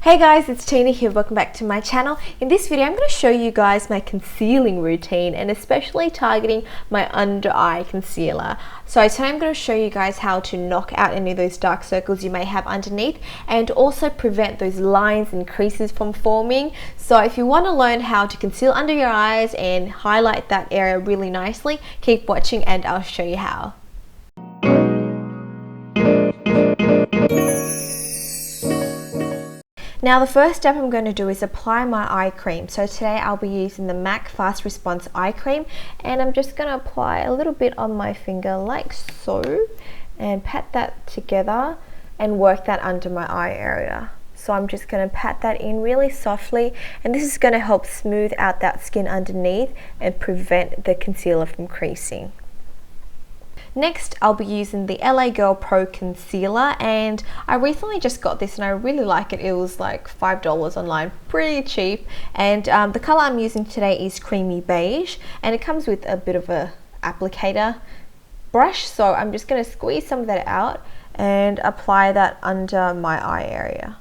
Hey guys, it's Tina here. Welcome back to my channel. In this video, I'm going to show you guys my concealing routine and especially targeting my under eye concealer. So today I'm going to show you guys how to knock out any of those dark circles you may have underneath and also prevent those lines and creases from forming. So if you want to learn how to conceal under your eyes and highlight that area really nicely, keep watching and I'll show you how. Now the first step I'm going to do is apply my eye cream. So today I'll be using the MAC Fast Response Eye Cream and I'm just going to apply a little bit on my finger like so and pat that together and work that under my eye area. So I'm just going to pat that in really softly and this is going to help smooth out that skin underneath and prevent the concealer from creasing. Next, I'll be using the LA Girl Pro Concealer and I recently just got this and I really like it. It was like $5 online, pretty cheap. And the color I'm using today is Creamy Beige and it comes with a bit of a applicator brush. So I'm just going to squeeze some of that out and apply that under my eye area.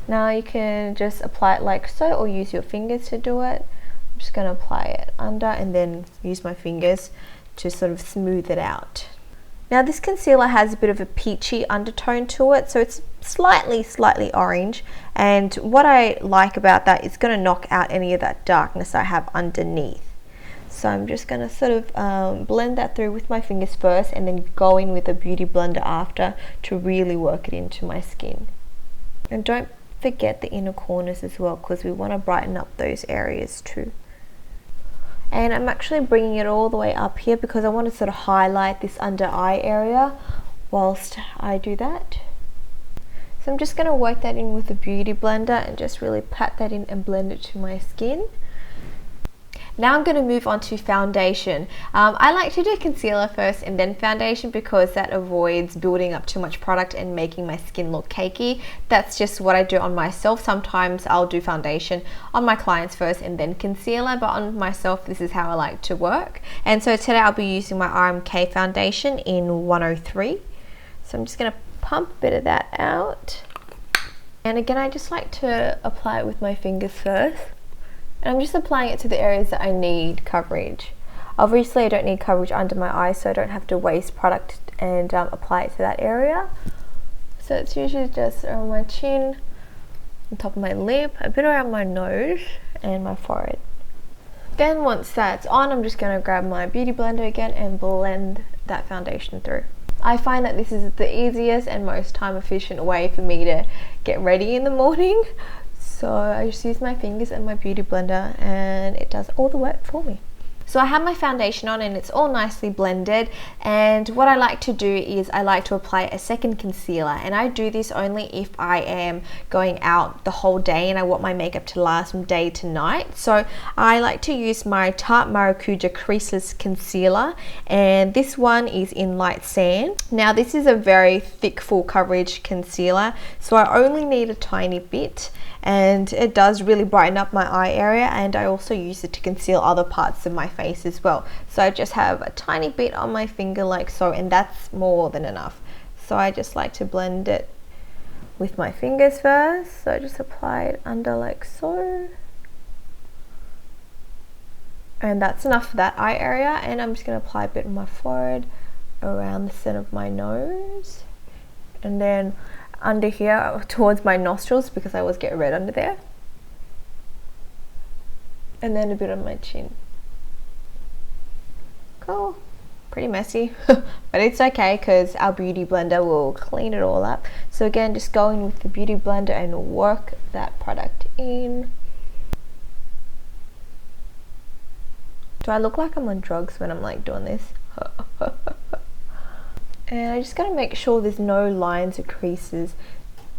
Now you can just apply it like so or use your fingers to do it. I'm just going to apply it under and then use my fingers to sort of smooth it out. Now this concealer has a bit of a peachy undertone to it, so it's slightly orange, and what I like about that is it's going to knock out any of that darkness I have underneath. So I'm just going to sort of blend that through with my fingers first and then go in with a beauty blender after to really work it into my skin. And don't forget the inner corners as well because we want to brighten up those areas too. And I'm actually bringing it all the way up here because I want to sort of highlight this under eye area whilst I do that. So I'm just going to work that in with a beauty blender and just really pat that in and blend it to my skin. Now I'm going to move on to foundation. I like to do concealer first and then foundation because that avoids building up too much product and making my skin look cakey. That's just what I do on myself. Sometimes I'll do foundation on my clients first and then concealer, but on myself this is how I like to work. And so today I'll be using my RMK Foundation in 103. So I'm just going to pump a bit of that out. And again, I just like to apply it with my fingers first. And I'm just applying it to the areas that I need coverage. Obviously I don't need coverage under my eyes, so I don't have to waste product and apply it to that area. So it's usually just around my chin, on top of my lip, a bit around my nose and my forehead. Then once that's on, I'm just going to grab my beauty blender again and blend that foundation through. I find that this is the easiest and most time efficient way for me to get ready in the morning. So I just use my fingers and my beauty blender and it does all the work for me. So I have my foundation on and it's all nicely blended, and what I like to do is I like to apply a second concealer, and I do this only if I am going out the whole day and I want my makeup to last from day to night. So I like to use my Tarte Maracuja Creaseless Concealer, and this one is in Light Sand. Now this is a very thick full coverage concealer, so I only need a tiny bit and it does really brighten up my eye area, and I also use it to conceal other parts of my face as well. So I just have a tiny bit on my finger like so, and that's more than enough. So I just like to blend it with my fingers first. So I just apply it under like so. And that's enough for that eye area, and I'm just going to apply a bit on my forehead, around the center of my nose, and then under here towards my nostrils because I always get red under there, and then a bit on my chin. Cool. Pretty messy but it's okay because our beauty blender will clean it all up. So again, just go in with the beauty blender and work that product in. Do I look like I'm on drugs when I'm like doing this? And I just gotta make sure there's no lines or creases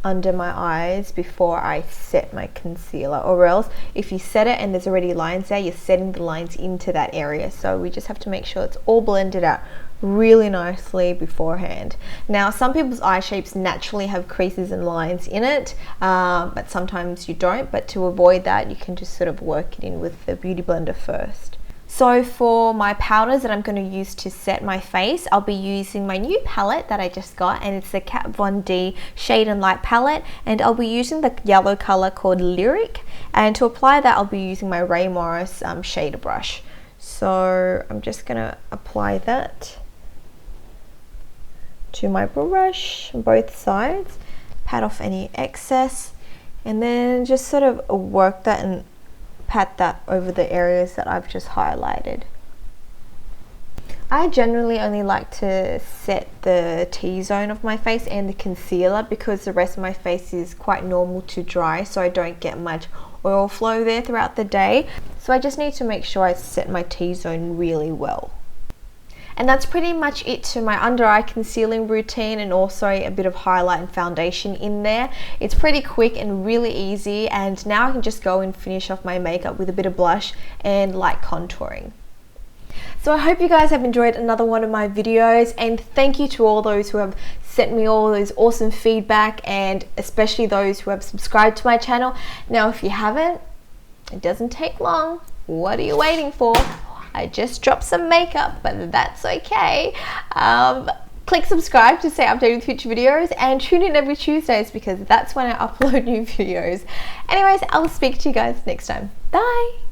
under my eyes before I set my concealer, or else if you set it and there's already lines there, you're setting the lines into that area. So we just have to make sure it's all blended out really nicely beforehand. Now some people's eye shapes naturally have creases and lines in it, but sometimes you don't. But to avoid that, you can just sort of work it in with the beauty blender first. So for my powders that I'm going to use to set my face, I'll be using my new palette that I just got, and it's the Kat Von D Shade and Light palette, and I'll be using the yellow color called Lyric, and to apply that I'll be using my Ray Morris shader brush. So I'm just going to apply that to my brush on both sides, pat off any excess, and then just sort of work that and pat that over the areas that I've just highlighted. I generally only like to set the T-zone of my face and the concealer because the rest of my face is quite normal to dry, so I don't get much oil flow there throughout the day. So I just need to make sure I set my T-zone really well. And that's pretty much it to my under eye concealing routine, and also a bit of highlight and foundation in there. It's pretty quick and really easy, and now I can just go and finish off my makeup with a bit of blush and light contouring. So I hope you guys have enjoyed another one of my videos, and thank you to all those who have sent me all those awesome feedback, and especially those who have subscribed to my channel. Now if you haven't, it doesn't take long. What are you waiting for? I just dropped some makeup, but that's okay. Click subscribe to stay updated with future videos, and tune in every Tuesdays because that's when I upload new videos. Anyways, I'll speak to you guys next time. Bye!